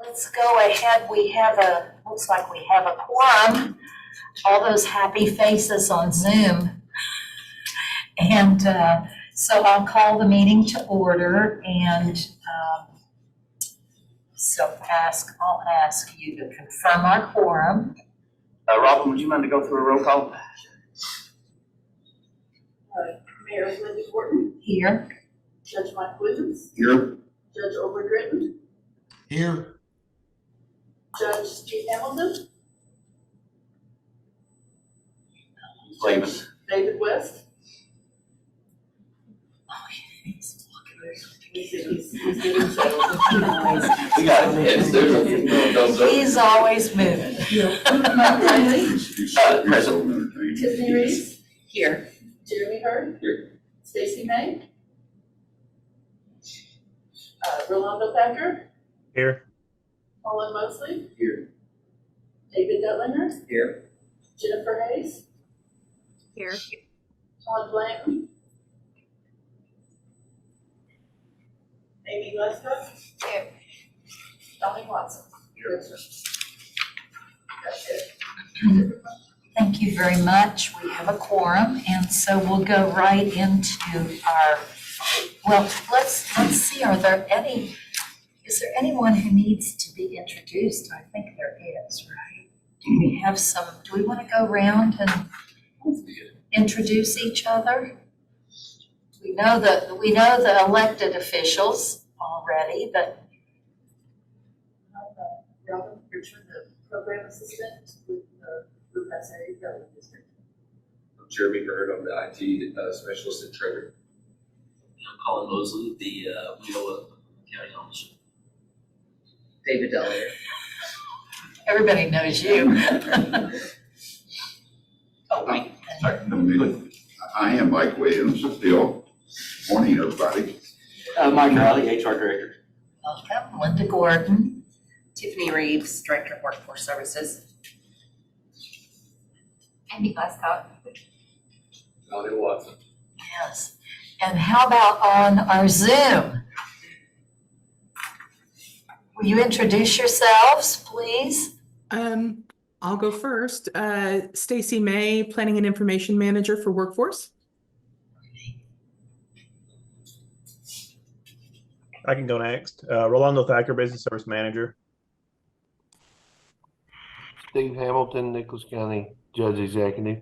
Let's go ahead. Looks like we have a quorum. All those happy faces on Zoom. And so I'll call the meeting to order, and I'll ask you to confirm our quorum. Robin, would you mind to go through a roll call? Mayor Linda Gordon. Here. Judge Mike Williams. Here. Judge Over Gritton. Here. Judge Steve Hamilton. Leaving. Judge David West. Oh, he's He's getting settled. We got it. He's always moving. Mike Riley. Present. Tiffany Reeves. Here. Jeremy Hurd. Here. Stacy May. Rolando Thacker. Here. Colin Mosley. Here. David Dutlinger. Here. Jennifer Hayes. Here. Todd Blanton. Amy Glasgow. Here. Donnie Watson. Here. That's it. Thank you very much. We have a quorum, and so we'll go right into our, well, let's see, is there anyone who needs to be introduced? I think there is, right? Do we want to go around and introduce each other? We know the elected officials already, but Robin Richard, the program assistant with the Bluegrass Area Development District. I'm Jeremy Hurd, I'm the IT specialist at Treasury. I'm Colin Mosley, the Wheelock County Officer. David Dutlinger. everybody knows you. Oh, Mike. Sorry. I am Mike Williams, still. Morning, everybody. Mike Riley, HR Director. Welcome, Linda Gordon. Tiffany Reeves, Director of Workforce Services. Amy Glasgow. Donnie Watson. Yes. And how about on our Zoom? Will you introduce yourselves, please? I'll go first. Stacy May, Planning and Information Manager for Workforce. I can go next. Rolando Thacker, Business Service Manager. Steve Hamilton, Nicholas County Judge Executive.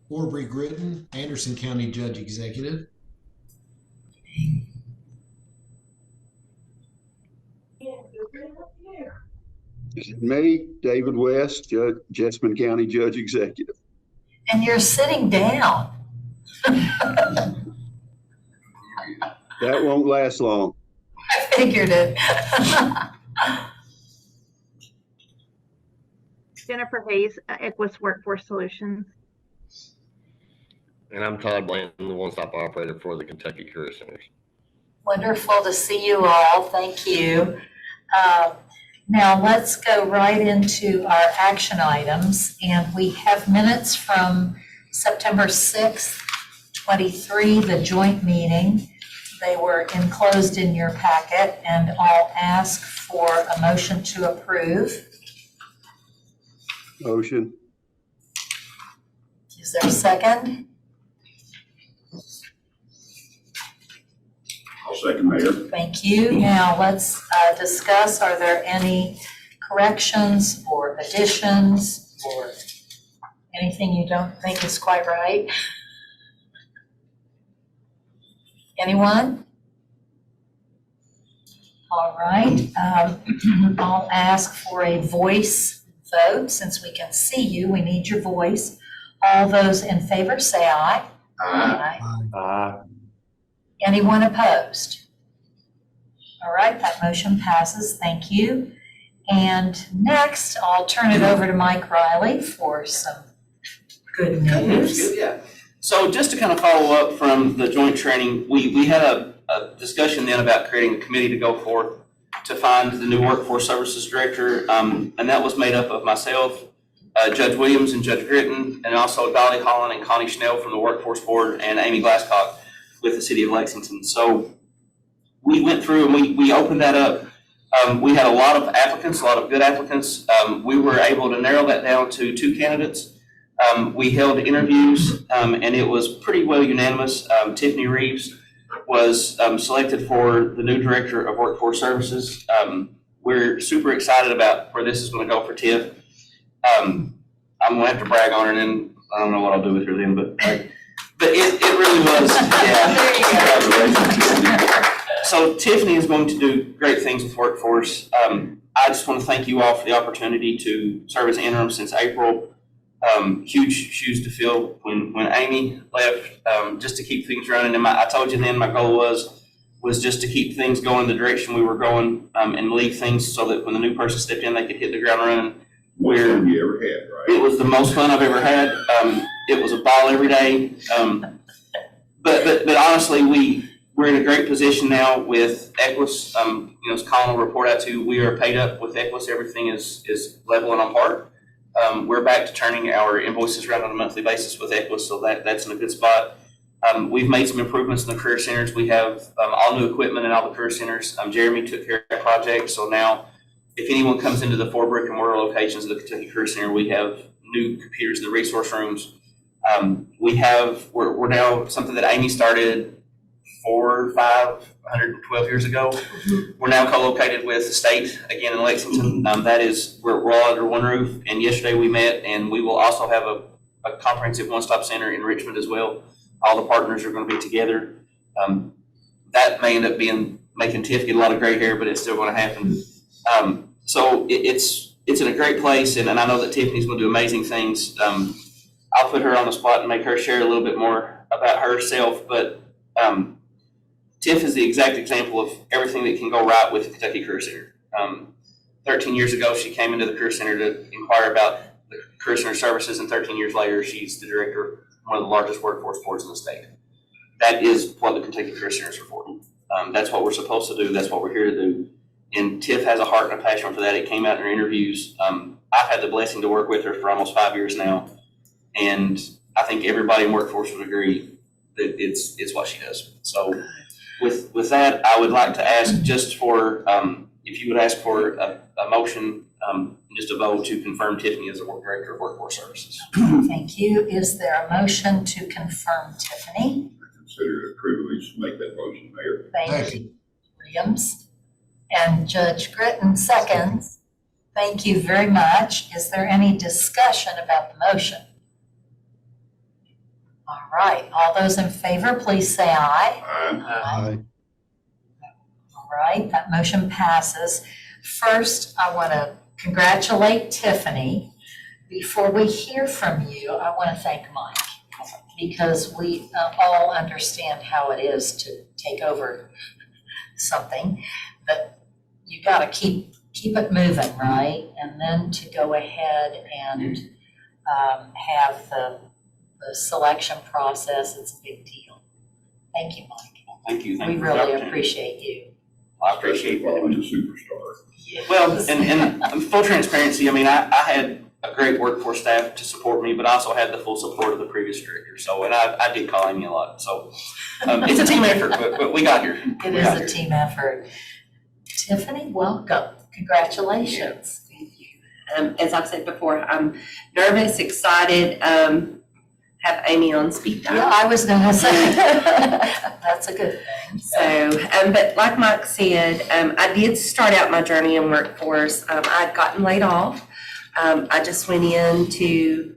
Aubrey Gritton, Anderson County Judge Executive. Me, David West, Jessamine County Judge Executive. And you're sitting down. That won't last long. I figured it. Jennifer Hayes, Equus Workforce Solutions. And I'm Todd Blanton, the one-stop operator for the Kentucky Career Centers. Wonderful to see you all. Thank you. Now let's go right into our action items. And we have minutes from September 6th, 23, the joint meeting. They were enclosed in your packet, and I'll ask for a motion to approve. Motion. Is there a second? I'll second, Mayor. Thank you. Now let's discuss, are there any corrections or additions or anything you don't think is quite right? Anyone? All right. I'll ask for a voice vote. Since we can see you, we need your voice. All those in favor say aye. Aye. Anyone opposed? All right, that motion passes. Thank you. And next, I'll turn it over to Mike Riley for some good news. Yeah. So just to kind of follow up from the joint training, we had a discussion then about creating a committee to go forth to find the new Workforce Services Director. And that was made up of myself, Judge Williams and Judge Gritton, and also Dolly Holland and Connie Schnell from the Workforce Board, and Amy Glasscock with the City of Lexington. So we went through and we opened that up. We had a lot of applicants, a lot of good applicants. We were able to narrow that down to 2 candidates. We held interviews, and it was pretty well unanimous. Tiffany Reeves was selected for the new Director of Workforce Services. We're super excited about where this is going to go for Tiff. I'm going to have to brag on her, and then I don't know what I'll do with her then, but it really was, yeah. So Tiffany is going to do great things with Workforce. I just want to thank you all for the opportunity to serve as interim since April. Huge shoes to fill when Amy left, just to keep things running. And I told you then my goal was just to keep things going the direction we were going, and leave things so that when the new person stepped in, they could hit the ground running. Most fun you ever had, right? It was the most fun I've ever had. It was a ball every day. But honestly, we're in a great position now with Equus. As Colin will report out to, we are paid up with Equus. Everything is level and on par. We're back to turning our invoices around on a monthly basis with Equus, so that's in a good spot. We've made some improvements in the career centers. We have all new equipment in all the career centers. Jeremy took care of that project, so now if anyone comes into the 4 brick and mortar locations of the Kentucky Career Center, we have new computers in the resource rooms. We're now something that Amy started 112 years ago. We're now co-located with the state again in Lexington. We're all under one roof. And yesterday we met, and we will also have a comprehensive one-stop center in Richmond as well. All the partners are going to be together. That may end up making Tiff get a lot of gray hair, but it's still going to happen. So it's in a great place, and I know that Tiffany's going to do amazing things. I'll put her on the spot and make her share a little bit more about herself, but Tiff is the exact example of everything that can go right with the Kentucky Career Center. 13 years ago, she came into the Career Center to inquire about the Career Center services, and 13 years later, she's the director of one of the largest workforce boards in the state. That is what the Kentucky Career Centers are for. That's what we're supposed to do. That's what we're here to do. And Tiff has a heart and a passion for that. It came out in her interviews. I've had the blessing to work with her for almost 5 years now. And I think everybody in workforce would agree that it's what she does. So with that, I would like to ask just for, if you would ask for a motion, just a vote to confirm Tiffany as a Director of Workforce Services. Thank you. Is there a motion to confirm Tiffany? I consider it a privilege to make that motion, Mayor. Thank you, Williams. And Judge Gritton seconds. Thank you very much. Is there any discussion about the motion? All right, all those in favor, please say aye. Aye. All right, that motion passes. First, I want to congratulate Tiffany. Before we hear from you, I want to thank Mike, because we all understand how it is to take over something, but you got to keep it moving, right? And then to go ahead and have the selection process, it's a big deal. Thank you, Mike. Thank you. We really appreciate you. I appreciate Especially while that. he's a superstar. Well, and full transparency, I mean, I had a great workforce staff to support me, but I also had the full support of the previous director. So, and I did call Amy a lot. So it's a team effort, but we got here. It is a team effort. Tiffany, welcome. Congratulations. Thank you. As I've said before, I'm nervous, excited, have Amy on speed dial. Yeah, I was gonna say, that's a good thing. So, but like Mike said, I did start out my journey in workforce. I'd gotten laid off. I just went in to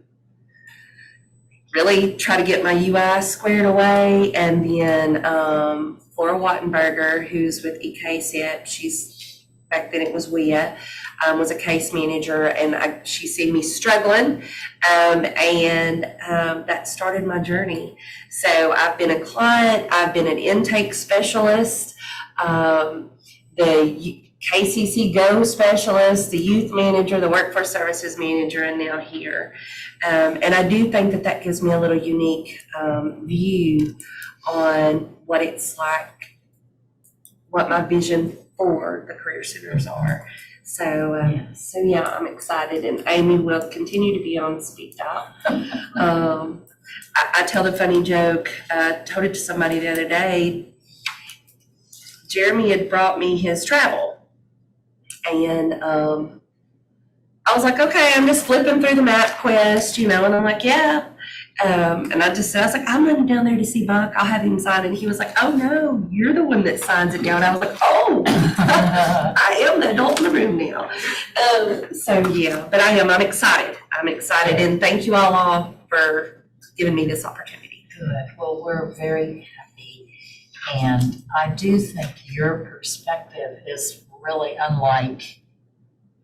really try to get my UI squared away, and then Laura Wattenberger, who's with EKSEP, she's, back then it was WIA, was a case manager, and she seen me struggling, and that started my journey. So I've been a client, I've been an intake specialist, the KCC Go specialist, the youth manager, the workforce services manager, and now here. And I do think that gives me a little unique view on what it's like, what my vision for the career centers are. So yeah, I'm excited, and Amy will continue to be on speed dial. I tell the funny joke, I told it to somebody the other day. Jeremy had brought me his travel. And I was like, okay, I'm just flipping through the MapQuest, and I'm like, yeah. And I just said, I was like, I'm running down there to see Buck. I'll have him sign it. And he was like, oh no, you're the one that signs it down. I was like, oh, I am the adult in the room now. So yeah, but I'm excited. I'm excited, and thank you all for giving me this opportunity. Good. Well, we're very happy. And I do think your perspective is really unlike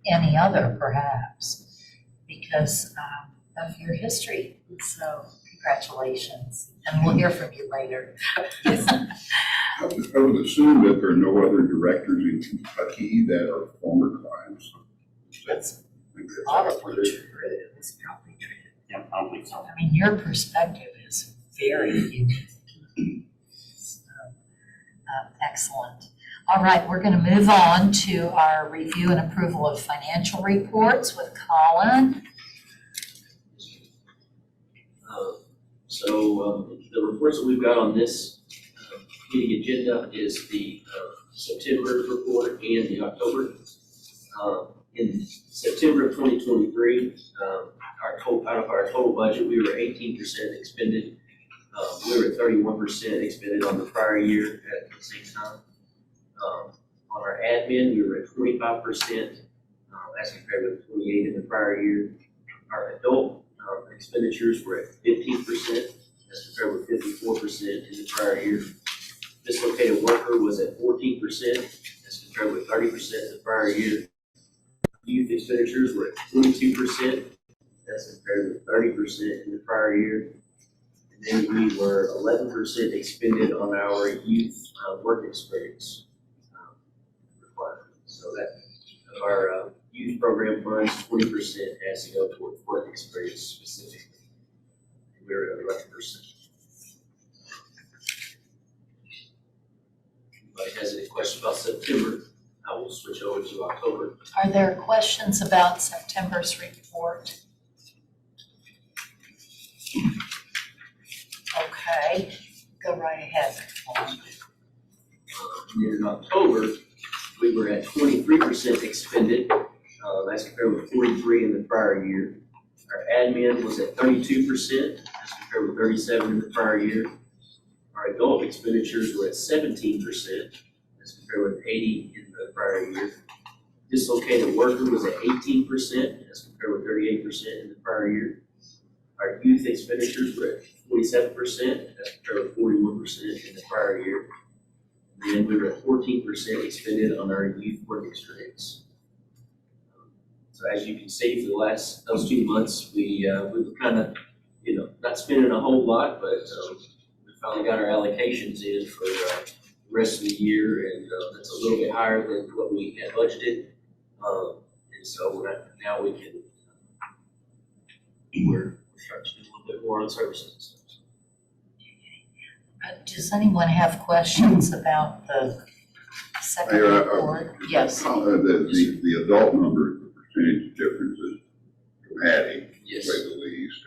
any other, perhaps, because of your history. So congratulations. And we'll hear from you later. I would assume that there are no other directors in Kentucky that are former clients. That's I think that's probably accurate. true. It's probably true. Yeah, I don't think so. I mean, your perspective is very unique. So, excellent. All right, we're going to move on to our review and approval of financial reports with Colin. The reports that we've got on this meeting agenda is the September report and the October. In September of 2023, out of our total budget, we were 18% expended. We were 31% expended on the prior year at the same time. On our admin, we were at 25%, as compared with 28 in the prior year. Our adult expenditures were at 15%, as compared with 54% in the prior year. Dislocated worker was at 14%, as compared with 30% in the prior year. Youth expenditures were at 22%, as compared with 30% in the prior year. And then we were 11% expended on our youth work experience requirement. So that of our youth program funds, 20% has to go towards work experience specifically. And we're at 11%. Anybody has any questions about September? I will switch over to October. Are there questions about September's report? Okay, go right ahead. And then in October, we were at 23% expended, as compared with 43 in the prior year. Our admin was at 32%, as compared with 37 in the prior year. Our adult expenditures were at 17%, as compared with 80 in the prior year. Dislocated worker was at 18%, as compared with 38% in the prior year. Our youth expenditures were at 47%, as compared with 41% in the prior year. And then we were at 14% expended on our youth work experience. So as you can see, for the last, those 2 months, we were kind of, not spending a whole lot, but we finally got our allocations in for the rest of the year, and that's a little bit higher than what we had budgeted. And so now we can, we're starting to do a little bit more on services and stuff. Does anyone have questions about the second Mayor, report? Yes. The adult number, the percentage difference is dramatic, to Yes. say the least.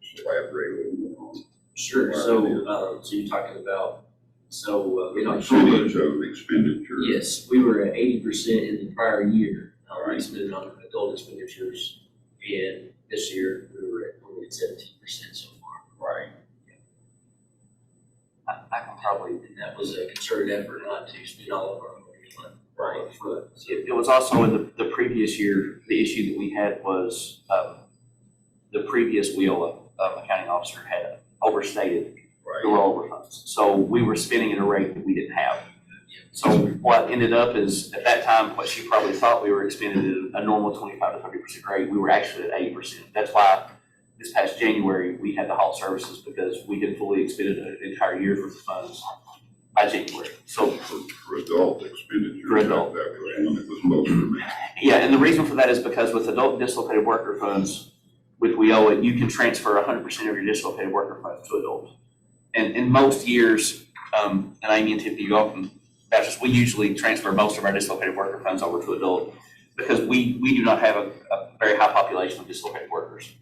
Just elaborate a little more on Sure. Wow. So you're talking about, in the October, percentage of expenditure. yes, we were at 80% in the prior year. We Right. spent on adult expenditures, and this year we were only at 17% so far. Right. I can probably, And that was a concerted effort not to spend all of our money right front. it was also in the previous year, the issue that we had was, the previous WIOLA accounting officer had overstated the Right. rollover funds. So we were spending at a rate that we didn't have. So what ended up is, at that time, what she probably thought we were expending at a normal 25 to 30% rate, we were actually at 80%. That's why this past January, we had the halt services, because we had fully expended an entire year for the funds by January. So, For adult expenditure. For adult. That was most of it. yeah, and the reason for that is because with adult dislocated worker funds, with WIOA, you can transfer 100% of your dislocated worker funds to adult. And in most years, and Amy and Tiffany, you all can vouch this, we usually transfer most of our dislocated worker funds over to adult, because we do not have a very high population of dislocated workers.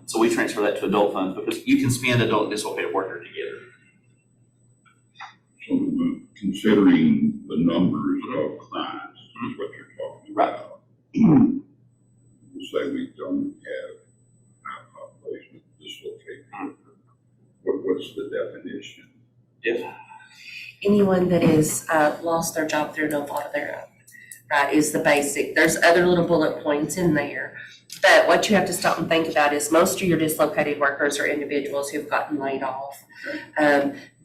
So we transfer that to adult funds, because you can spend adult and dislocated worker together. So considering the numbers of clients, is what you're talking about. We'll say we don't have high population dislocated. What's the definition? If Anyone that has lost their job through no fault of their own, right, is the basic. There's other little bullet points in there. But what you have to stop and think about is most of your dislocated workers are individuals who've gotten laid off.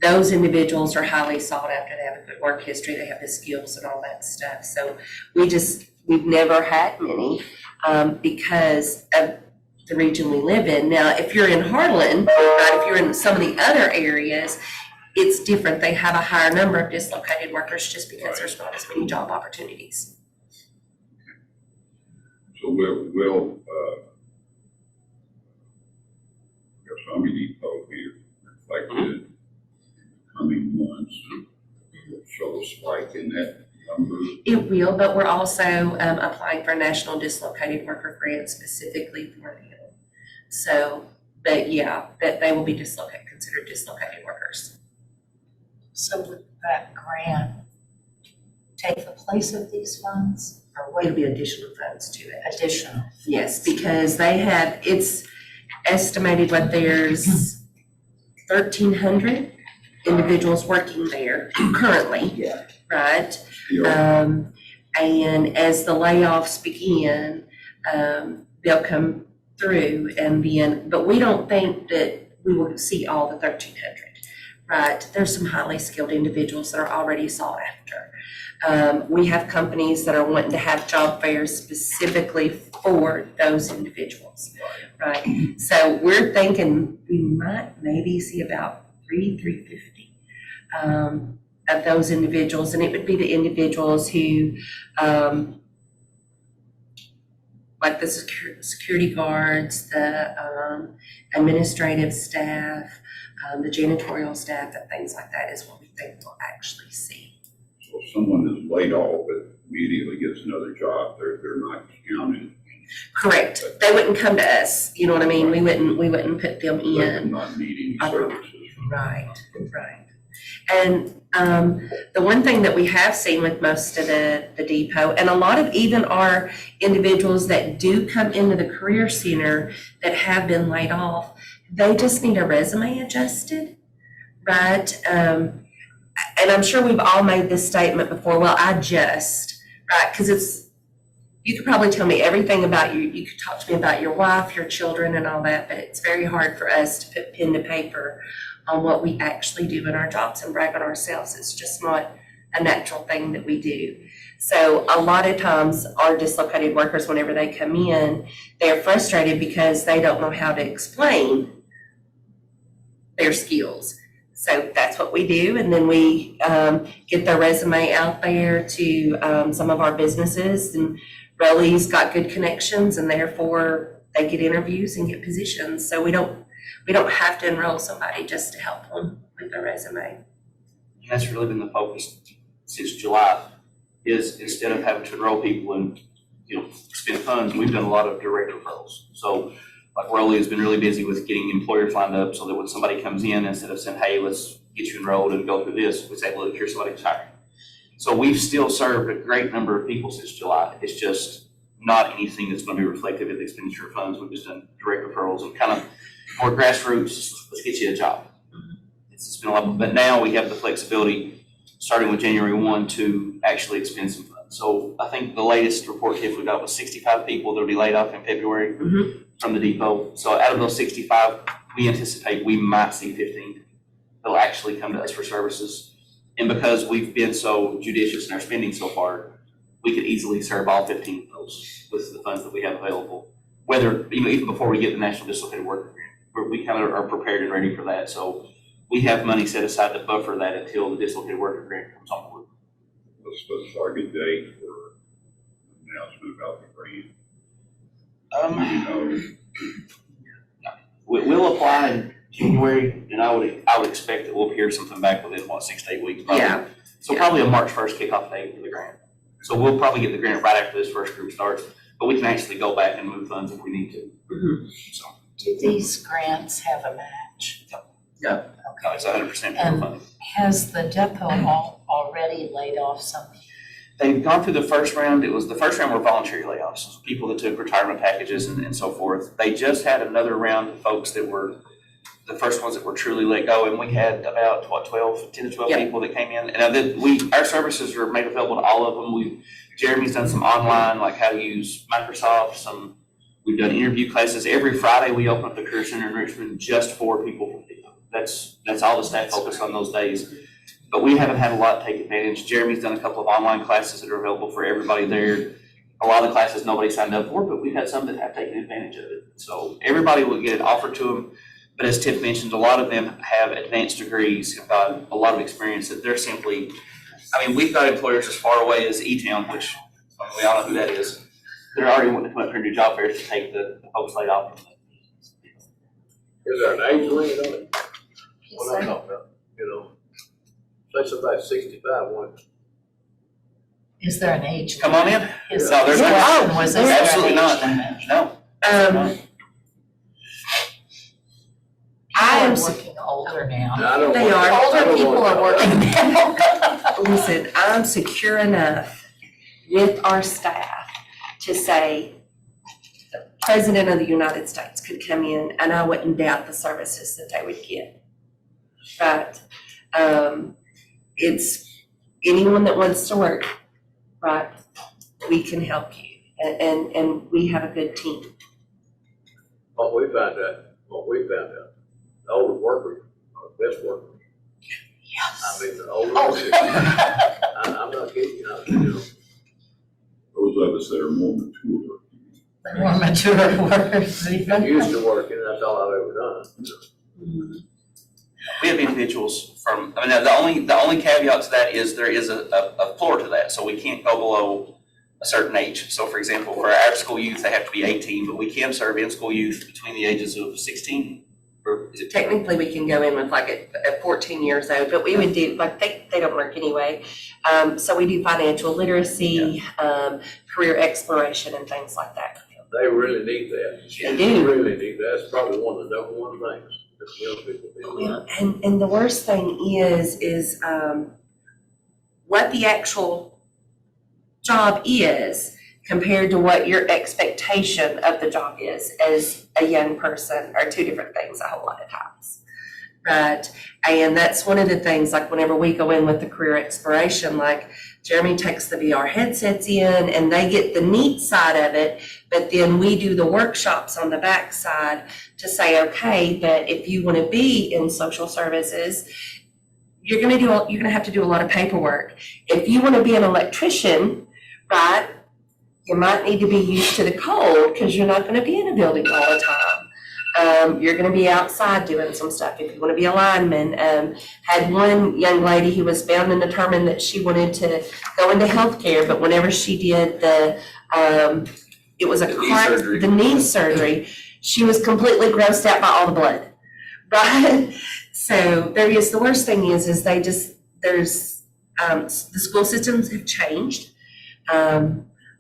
Those individuals are highly sought after. They have a good work history, they have the skills and all that stuff. So we've never had many because of the region we live in. Now, if you're in Harlan, right, if you're in some of the other areas, it's different. They have a higher number of dislocated workers just because there's not as many job opportunities. So we'll have some depot be reflected in the coming months. It'll show a spike in that number. It will, but we're also applying for a national dislocated worker grant specifically for them. So, but yeah, that they will be considered dislocated workers. So would that grant take the place of these funds, or what? It'll be additional funds to it. Additional? Yes, because it's estimated what there's 1,300 individuals working there currently. Yeah. Right? Yeah. And as the layoffs begin, they'll come through but we don't think that we will see all the 1,300, right? There's some highly skilled individuals that are already sought after. We have companies that are wanting to have job fairs specifically for those individuals, right? So we're thinking we might maybe see about 350 of those individuals, and it would be the individuals who like the security guards, the administrative staff, the janitorial staff, and things like that is what we think we'll actually see. So if someone is laid off but immediately gets another job, they're not counted. Correct. They wouldn't come to us. You know what I mean? We wouldn't put them They're in. not needing services. Right. And the one thing that we have seen with most of the depot, and a lot of even our individuals that do come into the career center that have been laid off, they just need a resume adjusted, right? And I'm sure we've all made this statement before, well, right? Because you could probably tell me everything about you could talk to me about your wife, your children, and all that, but it's very hard for us to put pen to paper on what we actually do in our jobs and brag on ourselves. It's just not a natural thing that we do. So a lot of times our dislocated workers, whenever they come in, they're frustrated because they don't know how to explain their skills. So that's what we do. And then we get their resume out there to some of our businesses, and Relly's got good connections, and therefore they get interviews and get positions. So we don't have to enroll somebody just to help them with their resume. that's really been the focus since July, is instead of having to enroll people and, spend funds, we've done a lot of direct referrals. So like Rolly has been really busy with getting employers lined up so that when somebody comes in, instead of saying, hey, let's get you enrolled and go through this, we say, look, here's somebody who's hiring. So we've still served a great number of people since July. It's just not anything that's going to be reflective of the expenditure of funds. We've just done direct referrals and kind of more grassroots, let's get you a job. It's been a lot, but now we have the flexibility, starting with January 1, to actually expend some funds. So I think the latest report Tiff we got was 65 people that will be laid off in February from the depot. So out of those 65, we anticipate we might see 15 that'll actually come to us for services. And because we've been so judicious in our spending so far, we could easily serve all 15 of those with the funds that we have available. Whether, even before we get the National Dislocated Worker Grant, we kind of are prepared and ready for that. So we have money set aside to buffer that until the Dislocated Worker Grant comes on board. What's the target date for announcement about the grant? We'll apply in January, and I would expect that we'll hear something back within 6 to 8 weeks. Probably. Yeah. So probably a March 1st kickoff date for the grant. So we'll probably get the grant right after this first group starts, but we can actually go back and move funds if we need to. So Do these grants have a match? No, it's 100% federal And- funding. Has the depot already laid off some? They've gone through the first round. The first round were voluntary layoffs, people that took retirement packages and so forth. They just had another round of folks that were the first ones that were truly let go, and we had about, 10 to 12 Yep. people that came in. And our services are made available to all of them. Jeremy's done some online, like how to use Microsoft, we've done interview classes. Every Friday, we open up the Career Center in Richmond just for people from Vietnam. That's all the staff focus on those days. But we haven't had a lot take advantage. Jeremy's done a couple of online classes that are available for everybody there. A lot of the classes nobody signed up for, but we've had some that have taken advantage of it. So everybody will get it offered to them. But as Tiff mentioned, a lot of them have advanced degrees, have got a lot of experience that they're simply, we've got employers as far away as E-Town, which we all know who that is. They're already wanting to come up here and do job fairs to take the folks laid off. Is there an age limit on it? What I'm talking about, say somebody's 65, one. Is there an age? Come on in. His No, there's question was, is there an absolutely age not. limit? No. I am, People are working older now. I don't They want- are. I Older don't people want- are working now. listen, I'm secure enough with our staff to say the President of the United States could come in and I wouldn't doubt the services that they would get. Right? It's anyone that wants to work, right? We can help you and we have a good team. What we found out, the older workers are the best workers. Yes. The older Oh. workers, I'm not kidding you, Those of us that are more mature. More mature workers I'm even. used to working, that's all I've ever done. We have individuals the only caveat to that is there is a floor to that, so we can't go below a certain age. So for example, for our school youth, they have to be 18, but we can serve in-school youth between the ages of 16, or is it? Technically, we can go in with at 14 years old, but we would do, they don't work anyway. So we do financial literacy, career exploration and things like that. They really need that. They do. Really need that, it's probably one of the number one things that young people need. Well, and the worst thing is what the actual job is compared to what your expectation of the job is as a young person are two different things a whole lot of times, right? And that's one of the things, like whenever we go in with the career exploration, like Jeremy takes the VR headsets in and they get the neat side of it, but then we do the workshops on the back side to say, okay, that if you want to be in social services, you're gonna have to do a lot of paperwork. If you want to be an electrician, right, you might need to be used to the cold because you're not going to be in a building all the time. You're going to be outside doing some stuff. If you want to be a lineman, had one young lady who was bound and determined that she wanted to go into healthcare, but whenever she did it was the knee surgery, she was completely grossed out by all the blood, right? So the worst thing is the school systems have changed.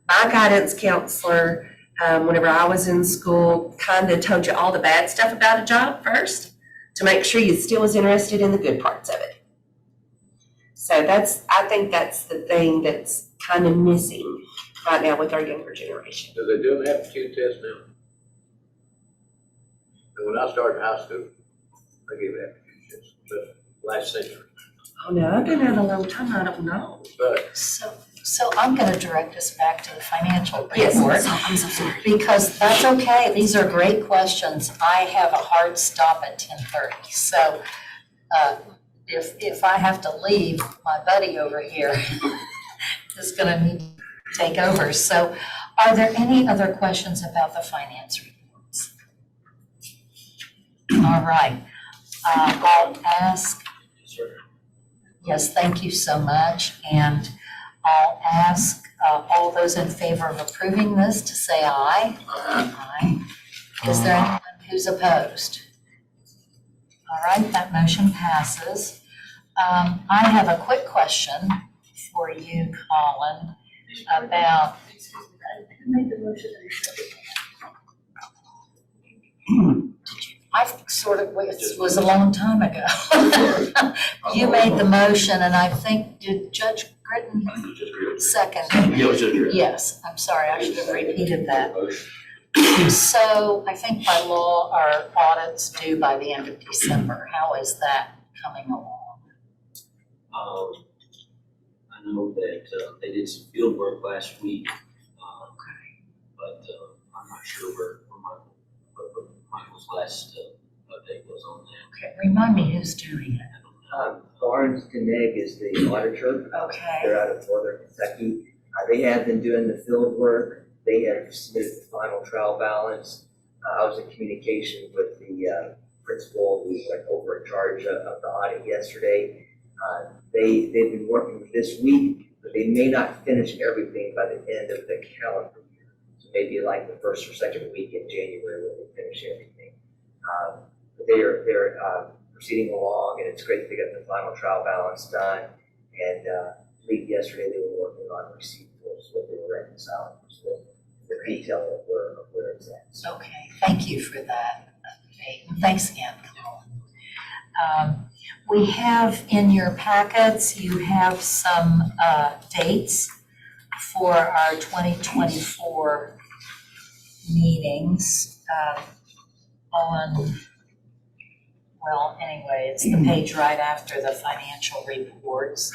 My guidance counselor, whenever I was in school, kind of told you all the bad stuff about a job first to make sure you still was interested in the good parts of it. So I think that's the thing that's kind of missing right now with our younger generation. Do they do an aptitude test now? And when I started high school, they gave aptitude tests, just last century. Oh, no, I've been out a long time, I don't know. But So I'm going to direct us back to the financial Yes, report. I'm so sorry. Because that's okay, these are great questions. I have a hard stop at 10:30, so if I have to leave, my buddy over here is gonna need to take over. So are there any other questions about the finance reports? All right, I'll ask, yes, thank you so much, and I'll ask all those in favor of approving this to say aye. Aye. Is there anyone who's opposed? All right, that motion passes. I have a quick question for you, Colin, about, Excuse me, who made the motion and second? I sort of, it was a long time ago. You made the motion, and I think, did Judge Gritton second? Yeah, it was just your- Yes, I'm sorry, I should have repeated that. So I think by law, our audit's due by the end of December. How is that coming along? I know that, they did some field work last week. But, I'm not sure where what Michael's last, update was on that. Okay, remind me who's doing it. Barnes Connect is the auditor. Okay, They're out of Northern Kentucky. They have been doing the field work. They have submitted the final trial balance. I was in communication with the principal who went over in charge of the audit yesterday. They've been working this week, but they may not finish everything by the end of the calendar year. So maybe like the first or second week in January when they finish everything. But they're proceeding along, and it's great to get the final trial balance done. And late yesterday, they were working on receivables, what they were reconciling, so the detail of where it's at. So, okay, thank you for that update. And thanks again, Colin. We have in your packets, you have some dates for our 2024 meetings well, anyway, it's the page right after the financial reports.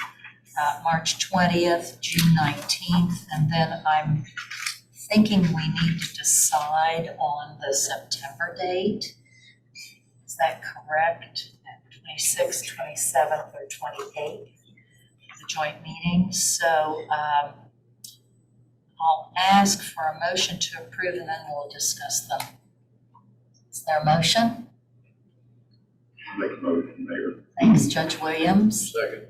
March 20th, June 19th, and then I'm thinking we need to decide on the September date. Is that correct? 26th, 27th, or 28th, the joint meeting. So I'll ask for a motion to approve, and then we'll discuss them. Is there a motion? Make a motion, Mayor. Thanks, Judge Williams. Second.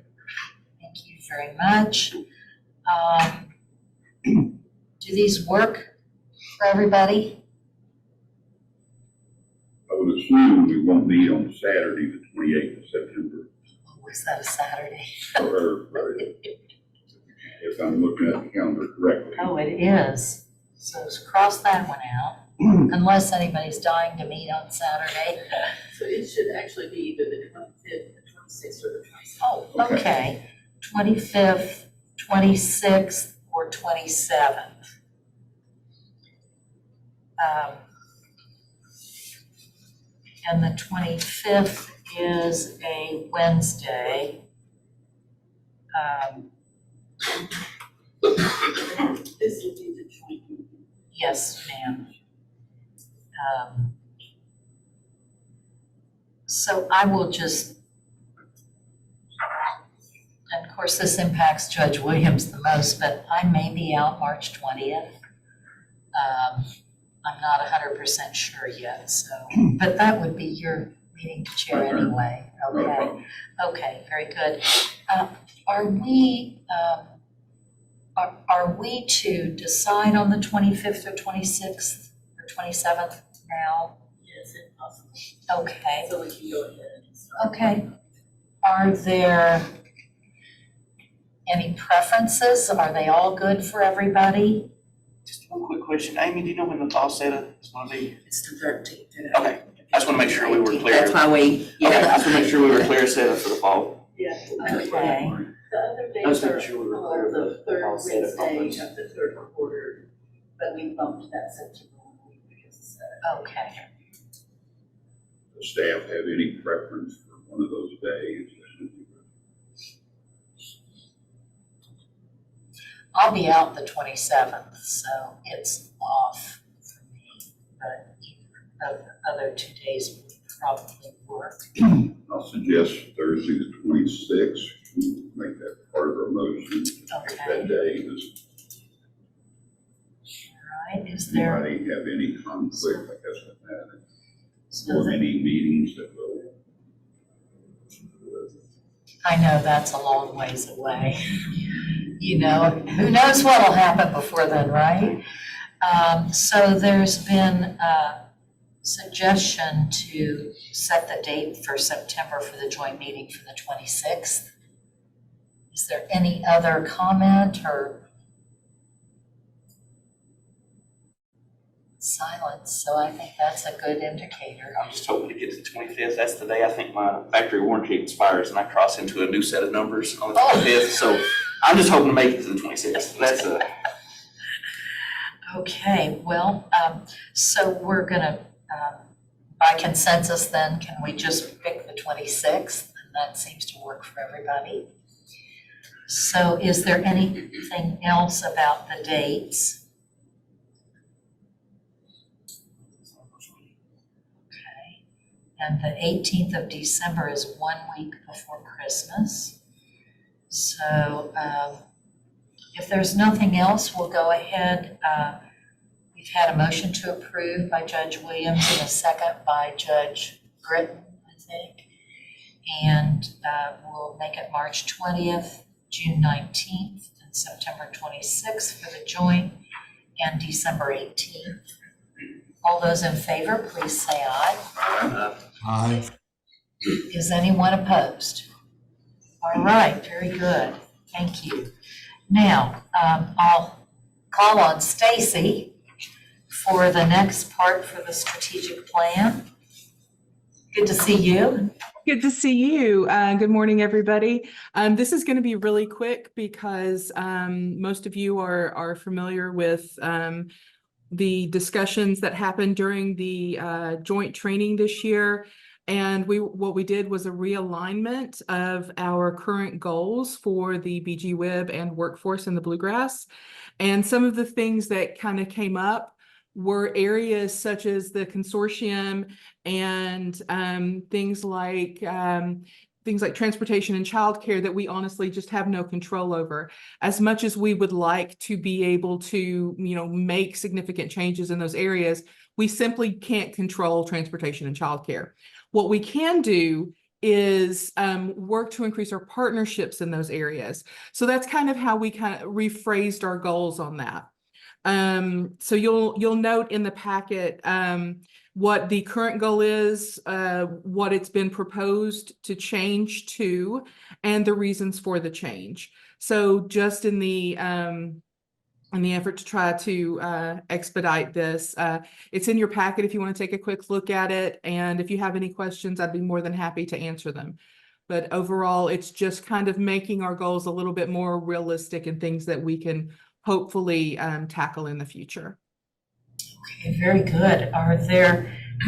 Thank you very much. Do these work for everybody? I would assume we won't meet on Saturday, the 28th of September. Oh, is that a Saturday? Or if I'm looking at the calendar correctly. Oh, it is. So let's cross that one out, unless anybody's dying to meet on Saturday. So it should actually be either the 25th, the 26th, or the 27th. Oh, Okay. okay. 25th, 26th, or 27th. And the 25th is a Wednesday. This will be the joint meeting. Yes, ma'am. So I will just, and of course, this impacts Judge Williams the most, but I may be out March 20th. I'm not 100% sure yet, so, but that would be your meeting to chair anyway. No Okay, problem. okay, very good. Are we to decide on the 25th or 26th or 27th now? Yes, if possible. Okay, So we can go ahead and start. okay. Are there any preferences? Are they all good for everybody? Just one quick question. Amy, do you know when the fall SETA is gonna be? It's the 13th. Okay, I just wanna make sure we were clear. That's why we, Okay, I just wanna make sure we were clear SETA for the fall. Yeah. Okay, The other I was dates are making sure we were clear of the the third fall SETA Wednesday conference. of the third quarter, but we bumped that September one week because of Saturday. okay. Does staff have any preference for one of those days? I'll be out the 27th, so it's off for me, but either of the other 2 days would probably work. I'll suggest Thursday, the 26th. Make that part of our motion. Okay, That day, does all right, is there, anybody have any conflict, I guess, with that? so Or the- any meetings that will? I know that's a long ways away. You know, who knows what'll happen before then, right? So there's been a suggestion to set the date for September for the joint meeting for the 26th. Is there any other comment or? silence, so I think that's a good indicator. I'm just hoping to get to the 25th. That's the day I think my factory warranty expires and I cross into a new set of numbers on the 25th. So I'm just hoping to make it to the 26th. That's Okay, well, so we're gonna, by consensus then, can we just pick the 26th? And that seems to work for everybody. So is there anything else about the dates? Okay, and the 18th of December is 1 week before Christmas. So if there's nothing else, we'll go ahead. We've had a motion to approve by Judge Williams and a second by Judge Britton, I think. And we'll make it March 20th, June 19th, and September 26th for the joint, and December 18th. All those in favor, please say aye. Aye. Is anyone opposed? All right, very good. Thank you. Now, I'll call on Stacy for the next part for the strategic plan. Good to see you. Good to see you. Good morning, everybody. This is going to be really quick because most of you are familiar with the discussions that happened during the joint training this year. And what we did was a realignment of our current goals for the BGWIB and workforce in the Bluegrass. And some of the things that kind of came up were areas such as the consortium and things like transportation and childcare that we honestly just have no control over. As much as we would like to be able to, make significant changes in those areas, we simply can't control transportation and childcare. What we can do is work to increase our partnerships in those areas. So that's kind of how we kind of rephrased our goals on that. So you'll note in the packet what the current goal is, what it's been proposed to change to, and the reasons for the change. So just in the effort to try to expedite this, it's in your packet if you want to take a quick look at it. And if you have any questions, I'd be more than happy to answer them. But overall, it's just kind of making our goals a little bit more realistic and things that we can hopefully tackle in the future. Okay, very good.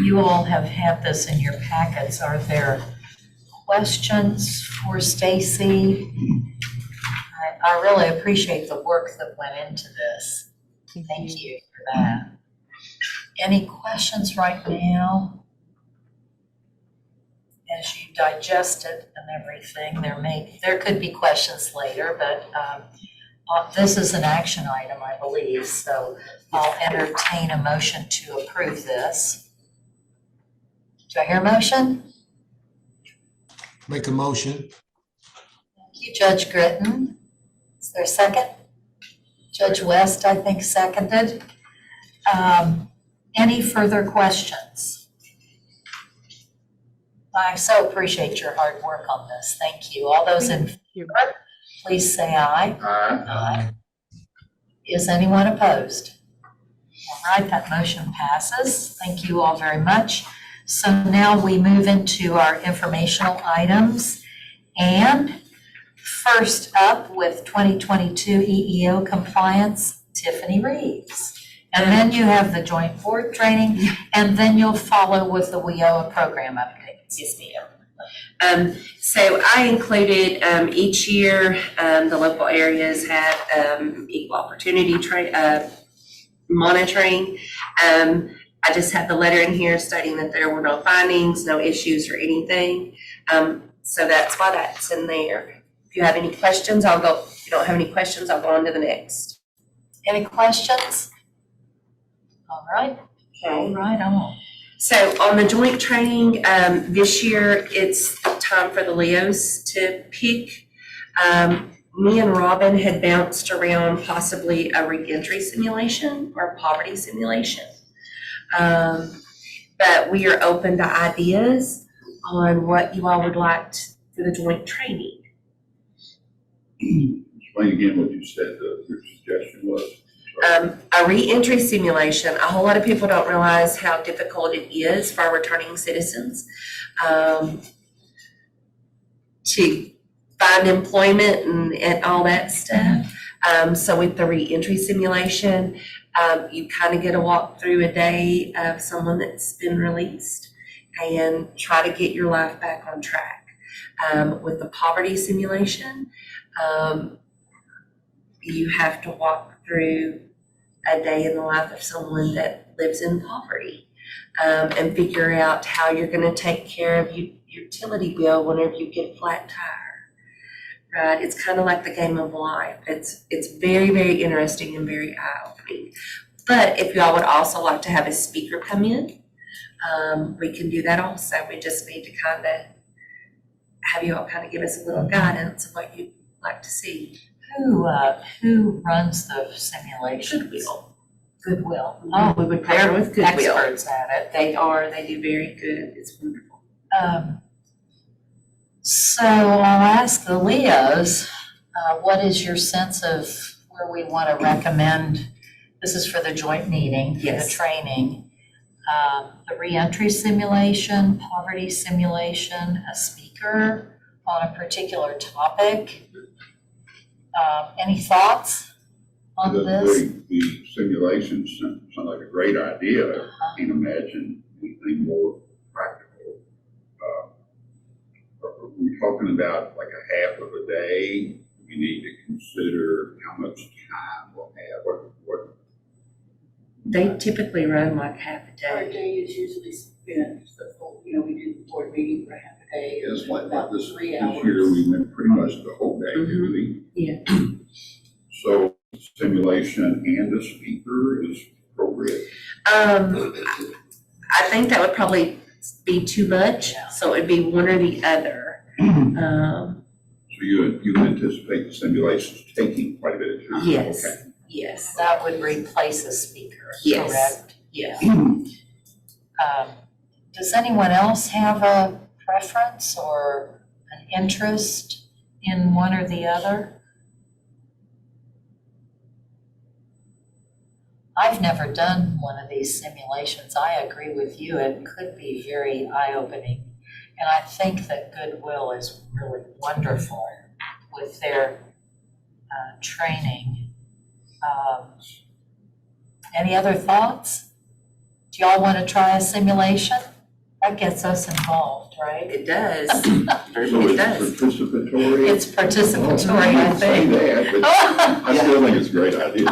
You all have had this in your packets. Are there questions for Stacy? I really appreciate the work that went into this. Thank you for that. Any questions right now? As you digest it and everything, there could be questions later, but this is an action item, I believe, so I'll entertain a motion to approve this. Do I hear a motion? Make a motion. Thank you, Judge Gritton. Is there a second? Judge West, I think, seconded. Any further questions? I so appreciate your hard work on this. Thank you. All those in favor, please say aye. Aye. Is anyone opposed? All right, that motion passes. Thank you all very much. So now we move into our informational items. And first up with 2022 EEO compliance, Tiffany Reeves. And then you have the joint board training, and then you'll follow with the WIOA program updates. Yes, ma'am. So I included each year, the local areas have equal opportunity monitoring. I just have the letter in here stating that there were no findings, no issues or anything. So that's why that's in there. If you have any questions, I'll go. If you don't have any questions, I'll go on to the next. Any questions? All right. Okay. Right on. So on the joint training, this year, it's time for the Leos to pick. Me and Robin had bounced around possibly a reentry simulation or a poverty simulation. But we are open to ideas on what you all would like for the joint training. Explain again what you said, your suggestion was. A reentry simulation, a whole lot of people don't realize how difficult it is for our returning citizens to find employment and all that stuff. So with the reentry simulation, you kind of get a walk through a day of someone that's been released and try to get your life back on track. With the poverty simulation, you have to walk through a day in the life of someone that lives in poverty, and figure out how you're gonna take care of your utility bill whenever you get a flat tire, right? It's kind of like the game of life. It's very, very interesting and very eye-opening. But if y'all would also like to have a speaker come in, we can do that also. We just need to kind of have you all kind of give us a little guidance of what you'd like to see. Who runs the simulations? Goodwill. Oh, we would partner with Goodwill. Experts at it. They do very good. It's wonderful. So I'll ask the Leos, what is your sense of where we want to recommend? This is for the joint meeting, for the Yes. training. The reentry simulation, poverty simulation, a speaker on a particular topic. Any thoughts on this? The simulations sound like a great idea. I can't imagine anything more practical. Are we talking about like a half of a day? We need to consider how much time we'll have. What They typically run like half a Our day. day is usually spent, the full, we do the board meeting for half a day. is like about this 3 this hours. year, we went pretty much the whole day, didn't we? Yeah. So simulation and a speaker is appropriate. I think that would probably be too much, so it'd be one or the other. So you anticipate the simulations taking quite a bit of time? Yes, Okay. yes, That would replace a speaker, Yes. correct? yes. Does anyone else have a preference or an interest in one or the other? I've never done one of these simulations. I agree with you. It could be very eye-opening. And I think that Goodwill is really wonderful with their training. Any other thoughts? Do y'all want to try a simulation? That gets us involved, right? It does. Very So It it's does. participatory? It's participatory, I Say think. that, but I still think it's a great idea.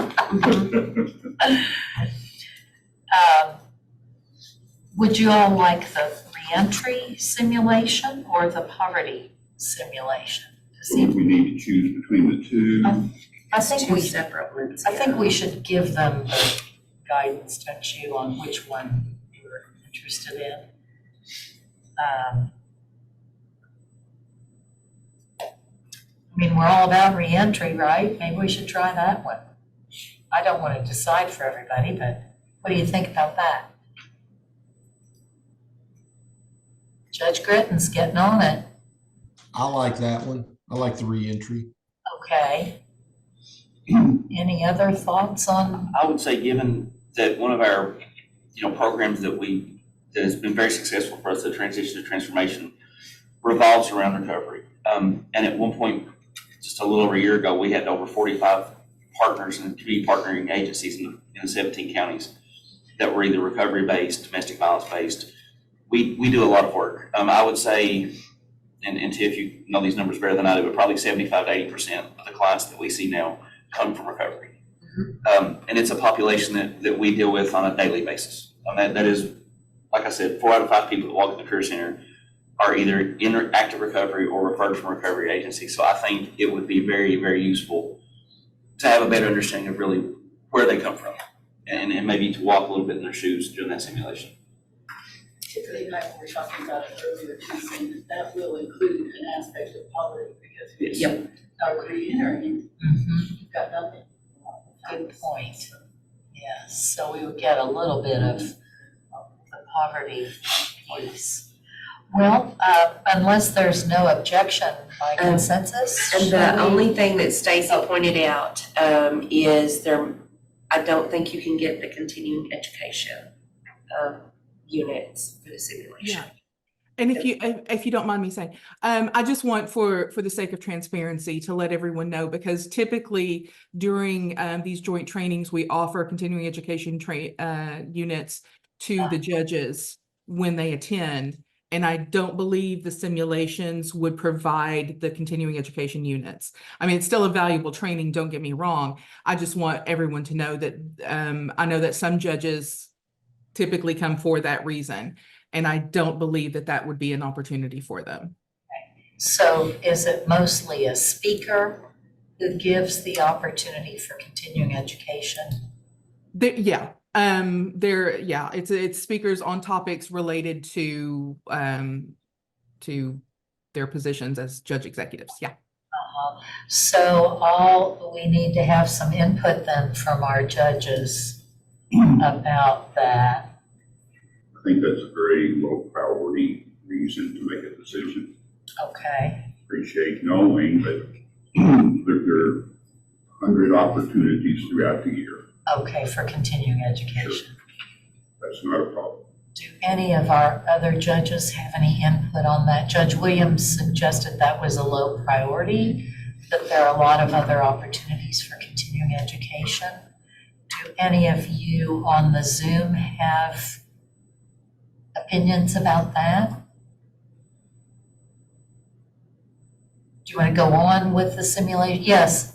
Would you all like the reentry simulation or the poverty simulation? To So see, if we need to choose between the two, I think Two we, separate ones. I think we should give them the guidance, don't you, on which one you're interested in. I mean, we're all about reentry, right? Maybe we should try that one. I don't want to decide for everybody, but what do you think about that? Judge Gritton's getting on it. I like that one. I like the reentry. Okay. Any other thoughts on? I would say, given that one of our, programs that has been very successful for us, the transition to transformation, revolves around recovery. And at one point, just a little over a year ago, we had over 45 partners and community partnering agencies in the 17 counties that were either recovery-based, domestic violence-based. We do a lot of work. I would say, and Tiff, you know these numbers better than I do, but probably 75 to 80% of the clients that we see now come from recovery. And it's a population that we deal with on a daily basis. That is, like I said, 4 out of 5 people that walk in the Career Center are either in active recovery or referred from recovery agencies. So I think it would be very, very useful to have a better understanding of really where they come from and maybe to walk a little bit in their shoes during that simulation. Typically, like we were talking about it earlier, too, saying that will include an aspect of poverty, because if you are reentering, you've got nothing. Good point. Yes, so we would get a little bit of the poverty piece. Well, unless there's no objection by consensus. And shall the we- only thing that Stacy pointed out is I don't think you can get the continuing education units for the simulation. Yeah. And if you don't mind me saying, I just want for the sake of transparency to let everyone know, because typically during these joint trainings, we offer continuing education units to the judges when they attend. And I don't believe the simulations would provide the continuing education units. I mean, it's still a valuable training, don't get me wrong. I just want everyone to know that I know that some judges typically come for that reason. And I don't believe that that would be an opportunity for them. So is it mostly a speaker who gives the opportunity for continuing education? It's speakers on topics related to their positions as judge executives. Yeah. So we need to have some input then from our judges about that. I think that's a very low priority reason to make a decision. Okay. Appreciate knowing that there are 100 opportunities throughout the year. Okay, for continuing education. Sure. That's not a problem. Do any of our other judges have any input on that? Judge Williams suggested that was a low priority, that there are a lot of other opportunities for continuing education. Do any of you on the Zoom have opinions about that? Do you want to go on with the simulation? Yes.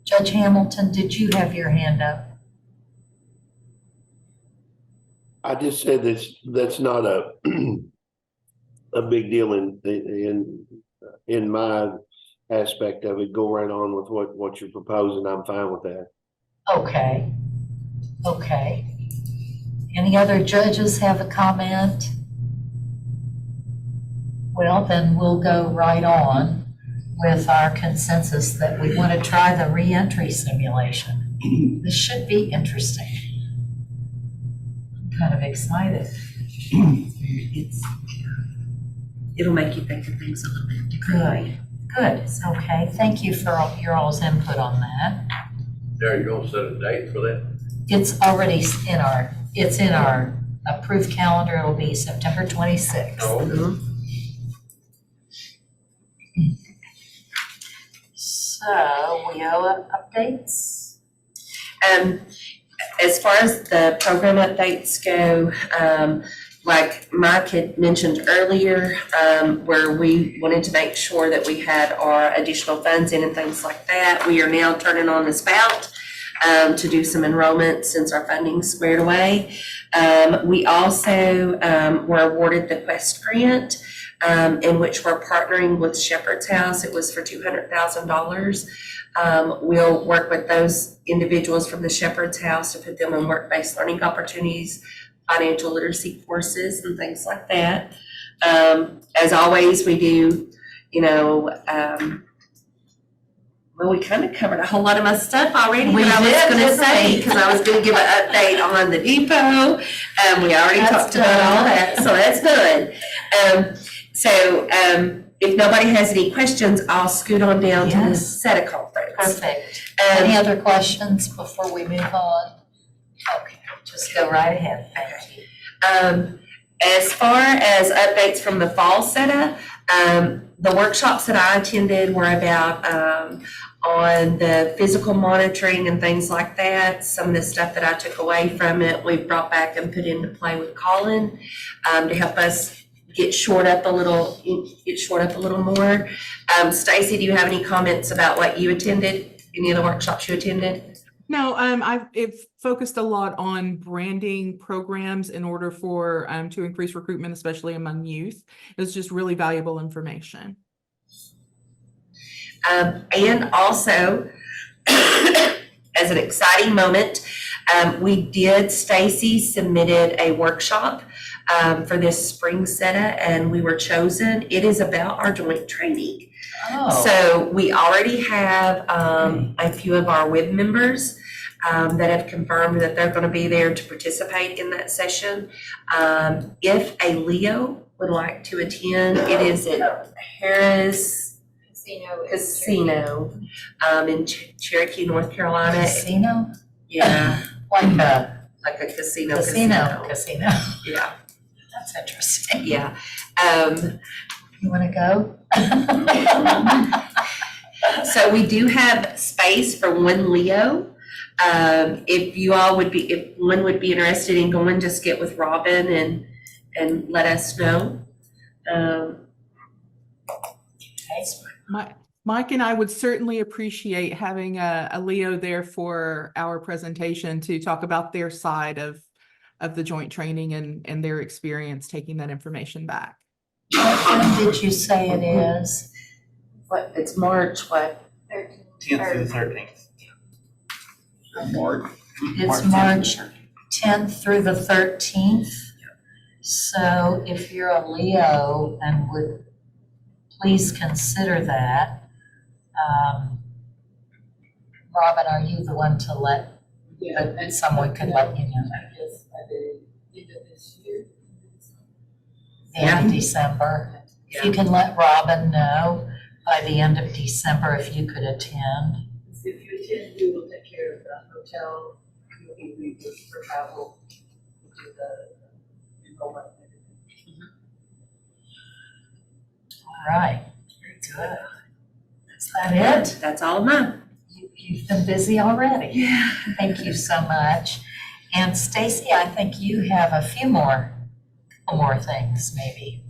Judge Hamilton, did you have your hand up? I just said that's not a a big deal in my aspect of it. Go right on with what you're proposing. I'm fine with that. Okay. Okay. Any other judges have a comment? Well, then we'll go right on with our consensus that we want to try the reentry simulation. This should be interesting. I'm kind of excited. It'll make you think of things a little bit differently. Good. Okay. Thank you for your all's input on that. There, you gonna set a date for that? It's already in our approved calendar. It'll be September 26th. Oh, okay. So, WIOA updates? As far as the program updates go, like Mike had mentioned earlier, where we wanted to make sure that we had our additional funds in and things like that, we are now turning on the spout to do some enrollment since our funding's squared away. We also were awarded the Quest grant, in which we're partnering with Shepherd's House. It was for $200,000. We'll work with those individuals from the Shepherd's House to put them on work-based learning opportunities, financial literacy courses, and things like that. As always, we do, well, we kind of covered a whole lot of my stuff already. We I was did, going to didn't say, we? because I was going to give an update on the depot. We already That's talked about all done. that, so that's good. If nobody has any questions, I'll scoot on down to the Yes. SETA conference. Perfect. Any other questions before we move on? Okay, just go right ahead. Thank you. As far as updates from the fall SETA, the workshops that I attended were about on the physical monitoring and things like that. Some of the stuff that I took away from it, we brought back and put into play with Colin to help us get shored up a little more. Stacy, do you have any comments about what you attended? Any of the workshops you attended? No, it focused a lot on branding programs in order for to increase recruitment, especially among youth. It was just really valuable information. And also, as an exciting moment, Stacy submitted a workshop for this spring SETA, and we were chosen. It is about our joint training. Oh. So we already have a few of our WIB members that have confirmed that they're going to be there to participate in that session. If a Leo would like to attend, it is at Harris Casino, in Cherokee, North Carolina. Casino? Yeah, Like a like a casino. casino. Yeah, That's interesting. yeah. You wanna go? So we do have space for one Leo. If you all would be, if one would be interested in going, just get with Robin and let us know. Mike and I would certainly appreciate having a Leo there for our presentation to talk about their side of the joint training and their experience taking that information back. When did you say it is? What, it's March, what? 10th through the 13th. Mark, It's March 10th through the 13th. So if you're a Leo and would please consider that. Robin, are you the one to let, that someone could let you know? I guess by the end of this year. The end of December. If you can let Robin know by the end of December if you could attend. If you attend, we will take care of the hotel, you'll be reimbursed for travel, we'll do the enrollment and everything. All right, very good. Is that it? That's all of mine. You've been busy already. Yeah. Thank you so much. And Stacy, I think you have a few more things maybe.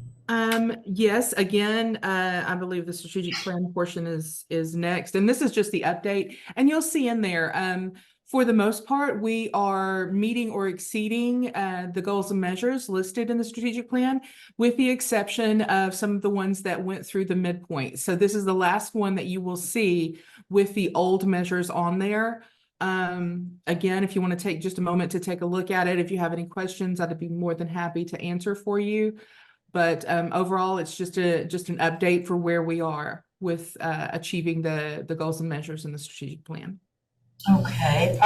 Yes, again, I believe the strategic plan portion is next, and this is just the update. And you'll see in there, for the most part, we are meeting or exceeding the goals and measures listed in the strategic plan, with the exception of some of the ones that went through the midpoint. So this is the last one that you will see with the old measures on there. Again, if you want to take just a moment to take a look at it, if you have any questions, I'd be more than happy to answer for you. But overall, it's just an update for where we are with achieving the goals and measures in the strategic plan. Okay,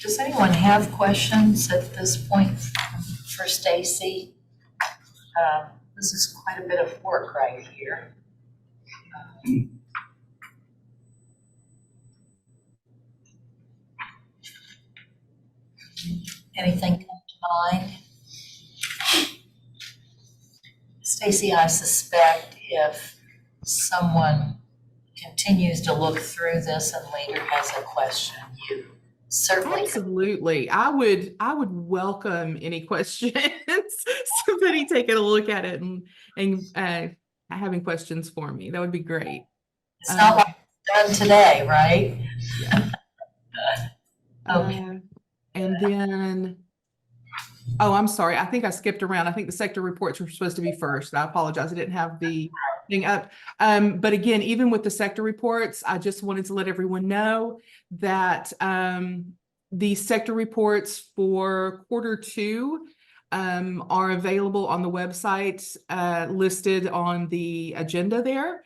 does anyone have questions at this point for Stacy? This is quite a bit of work right here. Anything come to mind? Stacy, I suspect if someone continues to look through this and later has a question, you certainly could. Absolutely. I would welcome any questions. Somebody taking a look at it and having questions for me. That would be great. It's not like it's done today, right? Yeah. Okay. And then, oh, I'm sorry. I think I skipped around. I think the sector reports were supposed to be first. I apologize. I didn't have the thing up. But again, even with the sector reports, I just wanted to let everyone know that the sector reports for Q2 are available on the website, listed on the agenda there.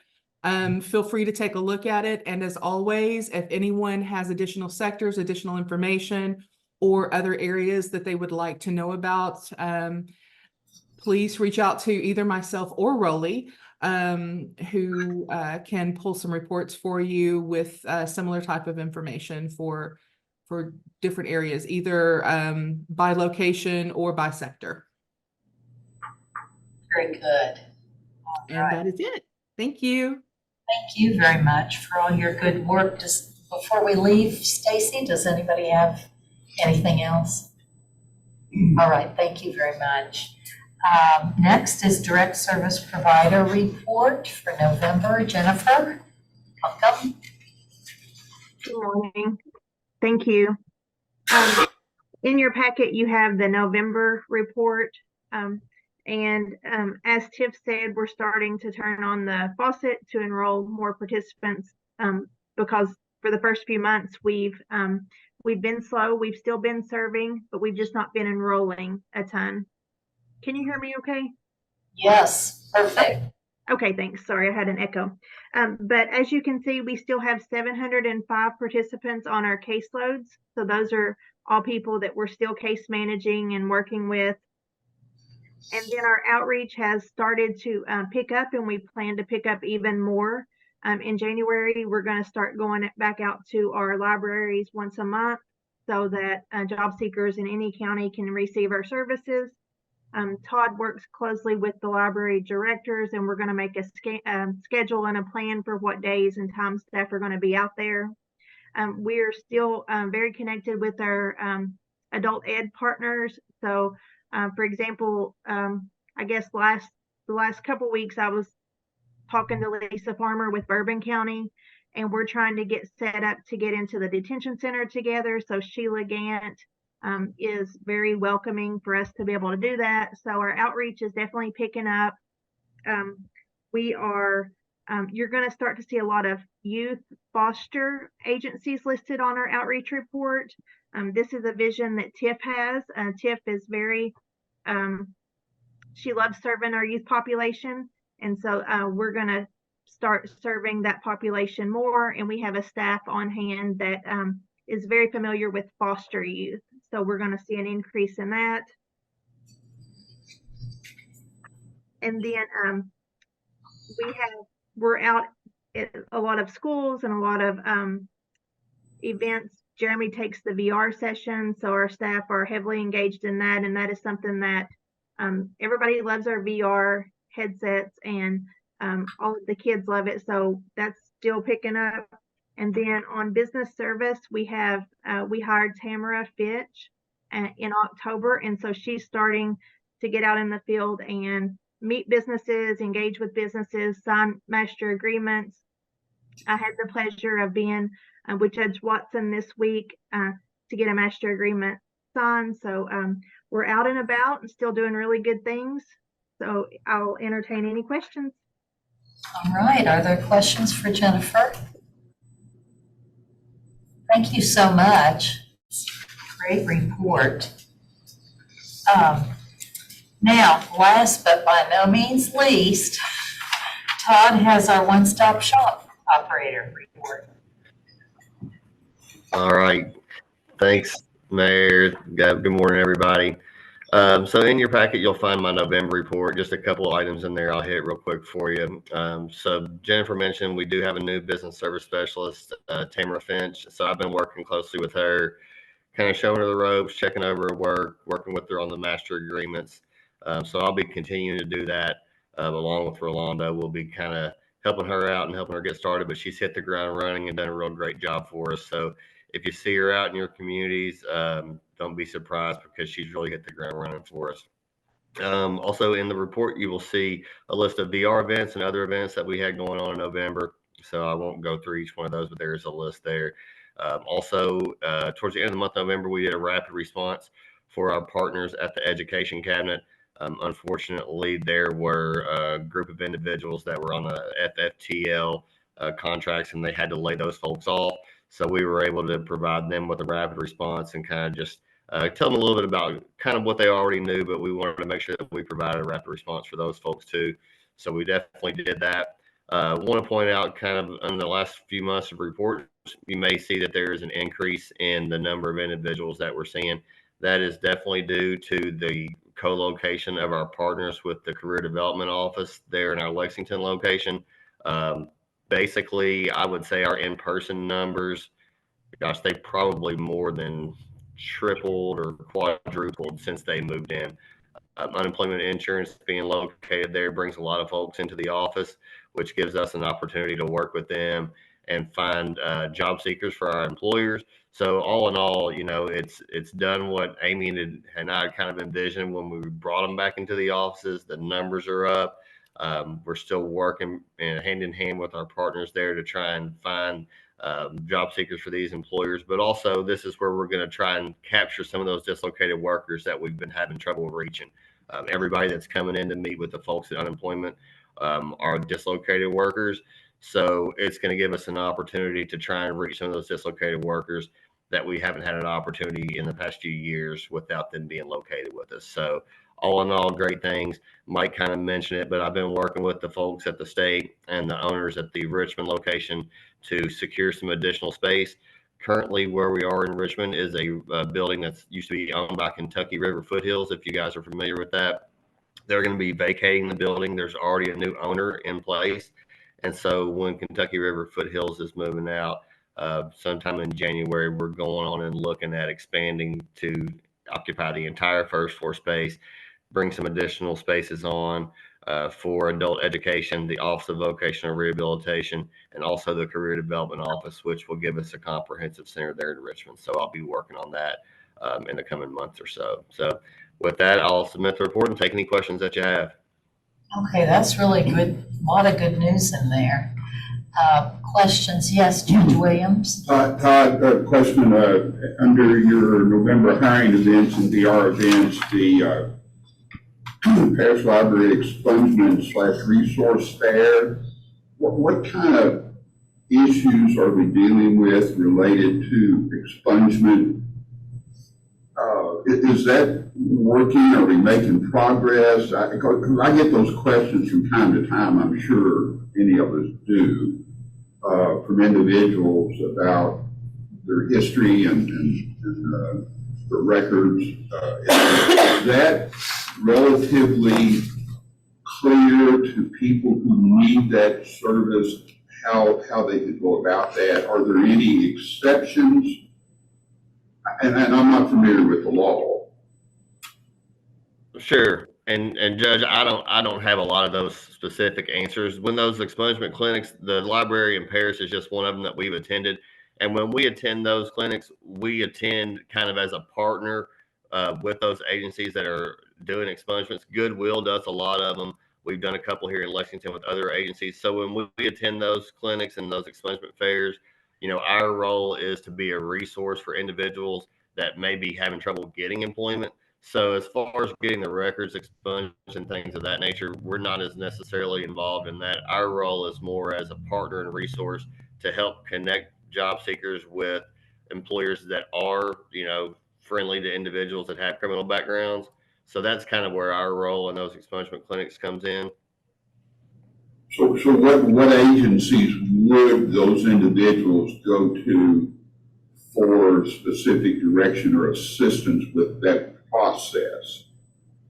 Feel free to take a look at it. And as always, if anyone has additional sectors, additional information, or other areas that they would like to know about, please reach out to either myself or Rolly, who can pull some reports for you with similar type of information for different areas, either by location or by sector. Very good. And that is it. Thank you. Thank you very much for all your good work. Just before we leave, Stacy, does anybody have anything else? All right, thank you very much. Next is direct service provider report for November. Jennifer, welcome. Good morning. Thank you. In your packet, you have the November report. As Tiff said, we're starting to turn on the faucet to enroll more participants because for the first few months we've been slow. We've still been serving, but we've just not been enrolling a ton. Can you hear me okay? Yes, perfect. Okay, thanks. Sorry, I had an echo. But as you can see, we still have 705 participants on our caseloads. So those are all people that we're still case managing and working with. And then our outreach has started to pick up, and we plan to pick up even more In January, we're going to start going back out to our libraries once a month so that job seekers in any county can receive our services. Todd works closely with the library directors, and we're going to make a schedule and a plan for what days and times staff are going to be out there. We're still very connected with our adult ed partners. So, for example, I guess the last couple weeks I was talking to Lisa Farmer with Bourbon County, and we're trying to get set up to get into the detention center together. So Sheila Gant is very welcoming for us to be able to do that. So our outreach is definitely picking up. We are, you're going to start to see a lot of youth foster agencies listed on our outreach report. This is a vision that Tiff has. Tiff is very, she loves serving our youth population. And so we're going to start serving that population more. And we have a staff on hand that is very familiar with foster youth. So we're going to see an increase in that. And then we're out at a lot of schools and a lot of events. Jeremy takes the VR session, so our staff are heavily engaged in that. And that is something that everybody loves, our VR headsets, and all of the kids love it. So that's still picking up. And then on business service, we hired Tamara Fitch in October. And so she's starting to get out in the field and meet businesses, engage with businesses, sign master agreements. I had the pleasure of being with Judge Watson this week to get a master agreement signed. So we're out and about and still doing really good things. So I'll entertain any questions. All right, are there questions for Jennifer? Thank you so much. Great report. Now, last but by no means least, Todd has our one-stop shop operator report. All right. Thanks, Mayor. Good morning, everybody. So in your packet, you'll find my November report. Just a couple of items in there I'll hit real quick for you. So Jennifer mentioned we do have a new business service specialist, Tamara Finch. So I've been working closely with her, kind of showing her the ropes, checking over her work, working with her on the master agreements. So I'll be continuing to do that along with Rolando. We'll be kind of helping her out and helping her get started, but she's hit the ground running and done a real great job for us. So if you see her out in your communities, don't be surprised because she's really hit the ground running for us. Also in the report, you will see a list of VR events and other events that we had going on in November. So I won't go through each one of those, but there's a list there. Also, towards the end of the month of November, we did a rapid response for our partners at the Education Cabinet. Unfortunately, there were a group of individuals that were on the FFTL contracts, and they had to lay those folks off. So we were able to provide them with a rapid response and kind of just tell them a little bit about kind of what they already knew, but we wanted to make sure that we provided a rapid response for those folks too. So we definitely did that. Want to point out kind of in the last few months of reports, you may see that there is an increase in the number of individuals that we're seeing. That is definitely due to the co-location of our partners with the Career Development Office there in our Lexington location. Basically, I would say our in-person numbers, gosh, they probably more than tripled or quadrupled since they moved in. Unemployment insurance being located there brings a lot of folks into the office, which gives us an opportunity to work with them and find job seekers for our employers. So all in all, you know, it's done what Amy and I kind of envisioned when we brought them back into the offices. The numbers are up. We're still working hand in hand with our partners there to try and find job seekers for these employers. But also, this is where we're going to try and capture some of those dislocated workers that we've been having trouble reaching. Everybody that's coming in to meet with the folks at unemployment are dislocated workers. So it's going to give us an opportunity to try and reach some of those dislocated workers that we haven't had an opportunity in the past few years without them being located with us. So all in all, great things. Mike kind of mentioned it, but I've been working with the folks at the state and the owners at the Richmond location to secure some additional space. Currently, where we are in Richmond is a building that's used to be owned by Kentucky River Foothills, if you guys are familiar with that. They're going to be vacating the building. There's already a new owner in place, And so when Kentucky River Foothills is moving out, sometime in January, we're going on and looking at expanding to occupy the entire first floor space, bring some additional spaces on for adult education, the Office of Vocational Rehabilitation, and also the Career Development Office, which will give us a comprehensive center there in Richmond. So I'll be working on that in the coming months or so. So with that, I'll submit the report and take any questions that you have. Okay, that's really good. A lot of good news in there. Questions? Yes, Judge Williams? Todd, a question, under your November hiring events and VR events, the Parish Library expungement / resource fair, what kind of issues are we dealing with related to expungement? Is that working? Are we making progress? I get those questions from time to time. I'm sure any of us do, from individuals about their history and the records. Is that relatively clear to people who need that service, how they could go about that? Are there any exceptions? And I'm not familiar with the law. Sure. And Judge, I don't have a lot of those specific answers. When those expungement clinics, the library in Paris is just one of them that we've attended. And when we attend those clinics, we attend kind of as a partner with those agencies that are doing expungements. Goodwill does a lot of them. We've done a couple here in Lexington with other agencies. So when we attend those clinics and those expungement fairs, you know, our role is to be a resource for individuals that may be having trouble getting employment. So as far as getting the records expunged and things of that nature, we're not as necessarily involved in that. Our role is more as a partner and resource to help connect job seekers with employers that are, you know, friendly to individuals that have criminal backgrounds. So that's kind of where our role in those expungement clinics comes in. So what agencies would those individuals go to for specific direction or assistance with that process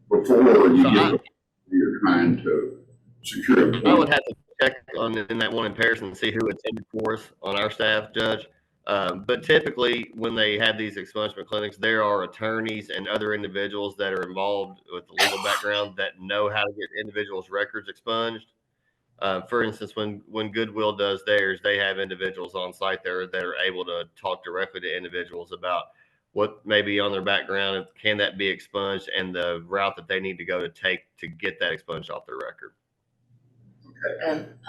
before you're trying to secure employment? I would have to check in that one in Paris and see who attended for us on our staff, Judge. But typically when they have these expungement clinics, there are attorneys and other individuals that are involved with the legal background that know how to get individuals' records expunged. For instance, when Goodwill does theirs, they have individuals on site there that are able to talk directly to individuals about what may be on their background, can that be expunged, and the route that they need to go to take to get that expunged off their record.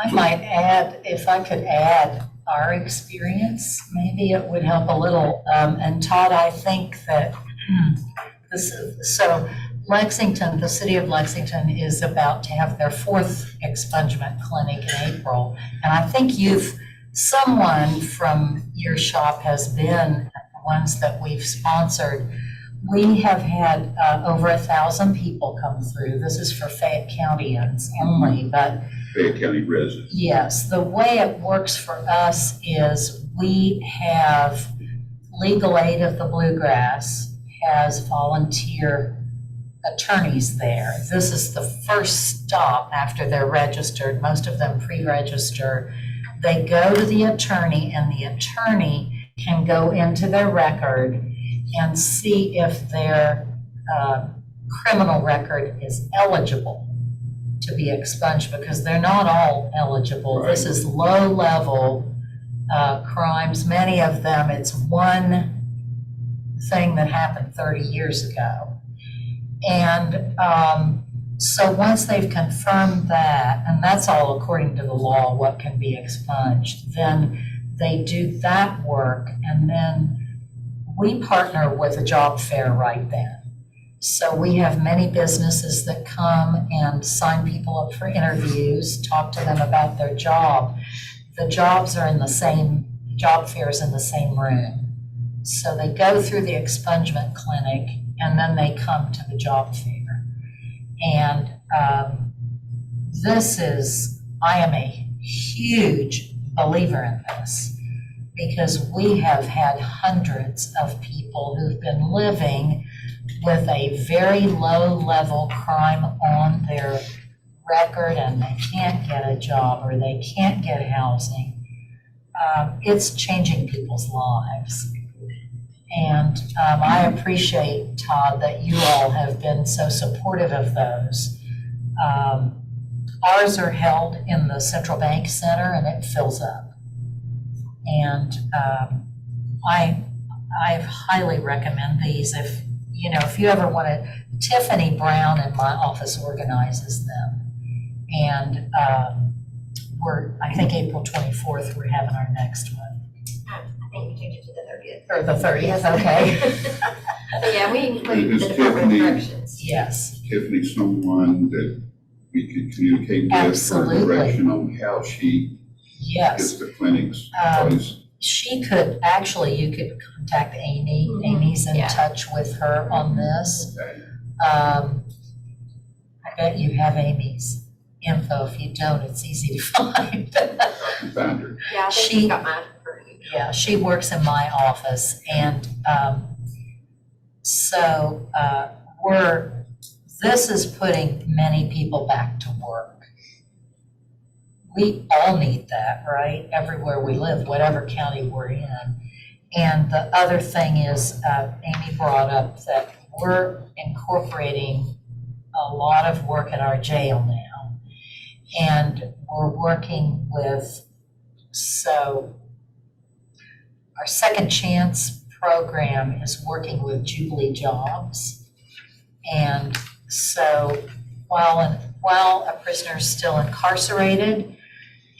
I might add, if I could add our experience, maybe it would help a little. And Todd, I think that so Lexington, the city of Lexington is about to have their 4th expungement clinic in April. And I think someone from your shop has been the ones that we've sponsored. We have had over 1,000 people come through. This is for Fayette Countyans only, but Fayette County residents. yes, the way it works for us is we have Legal Aid of the Bluegrass has volunteer attorneys there. This is the first stop after they're registered. Most of them pre-register. They go to the attorney and the attorney can go into their record and see if their criminal record is eligible to be expunged, because they're not all eligible. Right. This is low-level crimes. Many of them, it's one thing that happened 30 years ago. And so once they've confirmed that, and that's all according to the law, what can be expunged, then they do that work, and then we partner with a job fair right then. So we have many businesses that come and sign people up for interviews, talk to them about their job. The jobs are in the same, job fairs in the same room. So they go through the expungement clinic and then they come to the job fair. And I am a huge believer in this, because we have had hundreds of people who've been living with a very low level crime on their record and they can't get a job or they can't get housing, it's changing people's lives. And I appreciate, Todd, that you all have been so supportive of those. Ours are held in the Central Bank Center and it fills up. And I highly recommend these. If you ever want to, Tiffany Brown in my office organizes them. And I think April 24th, we're having our next one. I think we changed it to the 30th. Or the 30th, okay. Yeah, we include Is the Department of Tiffany- Corrections. Yes. Tiffany, someone that we could communicate with for Absolutely. direction on how she Yes. gets the clinics placed? She could, actually, you could contact Amy. Amy's in Yeah. touch with her on this. Okay. I bet you have Amy's info. If you don't, it's easy to find. Found her. Yeah, I think She- she's got mine for you. Yeah, she works in my office, and this is putting many people back to work. We all need that, right? Everywhere we live, whatever county we're in. And the other thing is, Amy brought up that we're incorporating a lot of work at our jail now. And we're working with, our Second Chance program is working with Jubilee Jobs. And so while a prisoner's still incarcerated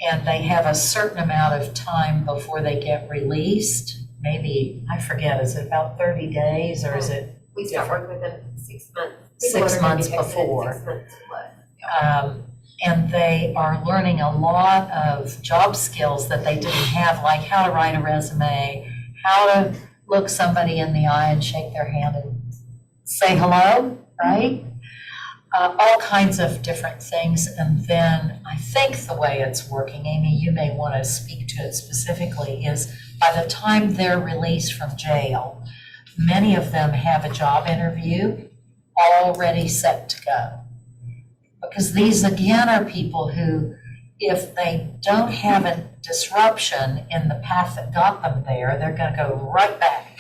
and they have a certain amount of time before they get released, maybe, I forget, is it about 30 days or is it? We start working with them 6 months. 6 months before. 6 months plus. And they are learning a lot of job skills that they didn't have, like how to write a resume, how to look somebody in the eye and shake their hand and say hello, right? All kinds of different things. And then I think the way it's working, Amy, you may want to speak to it specifically, is by the time they're released from jail, many of them have a job interview already set to go. Because these, again, are people who, if they don't have a disruption in the path that got them there, they're going to go right back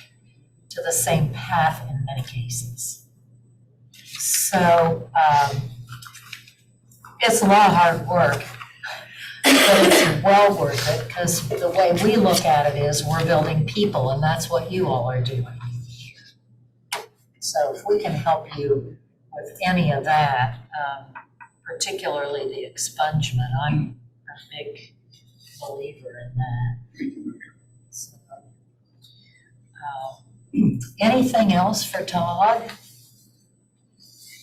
to the same path in many cases. So it's a lot of hard work, but it's well worth it, because the way we look at it is we're building people, and that's what you all are doing. So if we can help you with any of that, particularly the expungement, I'm a big believer in that. So, anything else for Todd?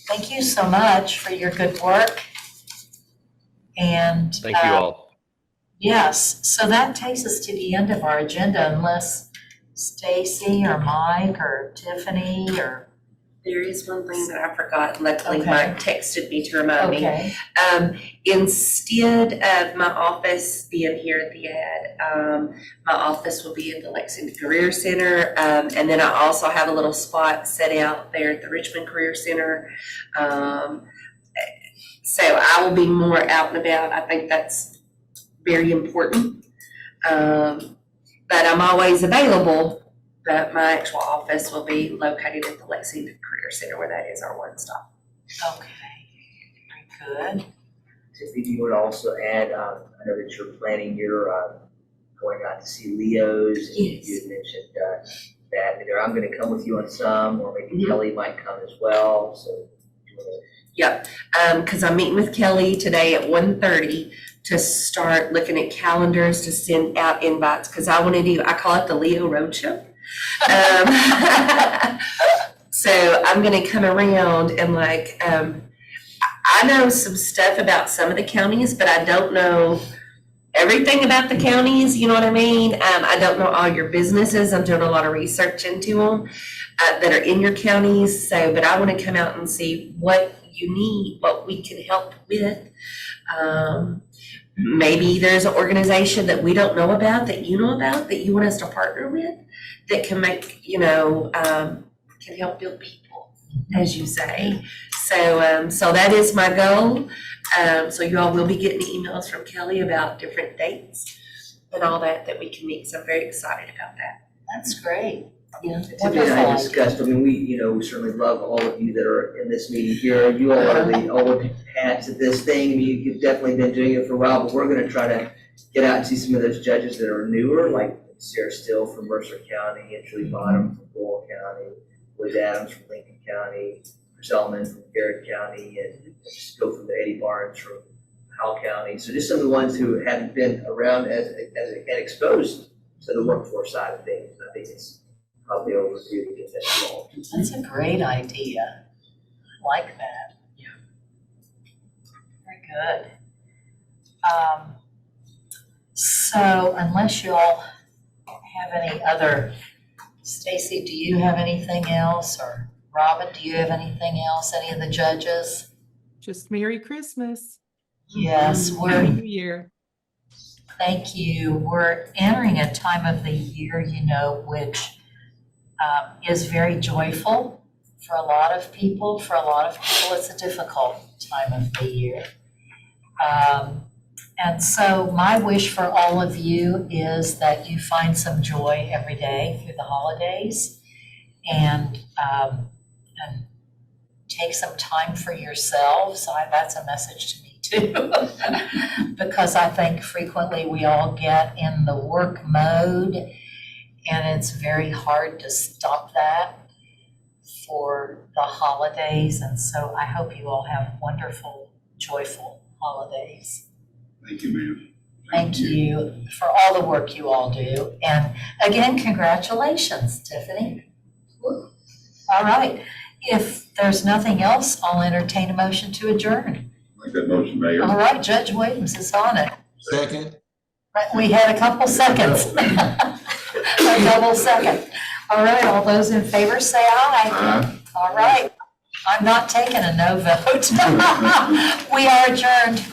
Thank you so much for your good work. And Thank you all. yes, so that takes us to the end of our agenda, unless Stacy or Mike or Tiffany or. There is one thing that I forgot. Luckily, Okay. Mike texted me to remind me. Okay. Instead of my office being here at the ad, my office will be at the Lexington Career Center. And then I also have a little spot set out there at the Richmond Career Center. So I will be more out and about. I think that's very important. But I'm always available. But my actual office will be located at the Lexington Career Center, where that is our one stop. Okay, very good. If you would also add, I know that you're planning your going out to see Leo's. And Yes. you had mentioned that either I'm going to come with you on some, or maybe Mhm. Kelly might come as well. So, you wanna- Yep, because I'm meeting with Kelly today at 1:30 to start looking at calendars to send out invites, because I call it the Leo Roadshow. So I'm gonna come around and I know some stuff about some of the counties, but I don't know everything about the counties, you know what I mean? I don't know all your businesses. I'm doing a lot of research into them that are in your counties. So, but I want to come out and see what you need, what we can help with. Maybe there's an organization that we don't know about, that you know about, that you want us to partner with, that can make, can help build people. as you say. So that is my goal. So you all will be getting emails from Kelly about different dates and all that we can meet. So I'm very excited about that. That's great. Yeah, Tiffany and I discussed, I mean, we certainly love all of you that are in this meeting here. You all are the old hats at this thing. I mean, you've definitely been doing it for a while, but we're gonna try to get out and see some of those judges that are newer, like Sarah Still from Mercer County, and Julie Bottom from Bull County, Liz Adams from Lincoln County, Chris Ellman from Garrett County, and just go from the Eddie Barnes from Howell County. So just some of the ones who haven't been around and exposed to the workforce side of things. I think it's probably overdue to get that involved. That's a great idea. I like that. Yeah. Very good. So unless you all have any other, Stacy, do you have anything else? Or Robin, do you have anything else? Any of the judges? Just Merry Christmas. Yes, Happy New Year. Thank you. We're entering a time of the year, which is very joyful for a lot of people. For a lot of people, it's a difficult time of the year. And so my wish for all of you is that you find some joy every day through the holidays and take some time for yourselves. That's a message to me too, because I think frequently we all get in the work mode and it's very hard to stop that for the holidays. And so I hope you all have wonderful, joyful holidays. Thank you, ma'am. Thank you for all the work you all do. And again, congratulations, Tiffany. All right. If there's nothing else, I'll entertain a motion to adjourn. Make that motion, Mayor. All right, Judge Williams is on it. Second. We had a couple seconds. A double second. All right, all those in favor say aye. Aye. All right. I'm not taking a no vote. We are adjourned.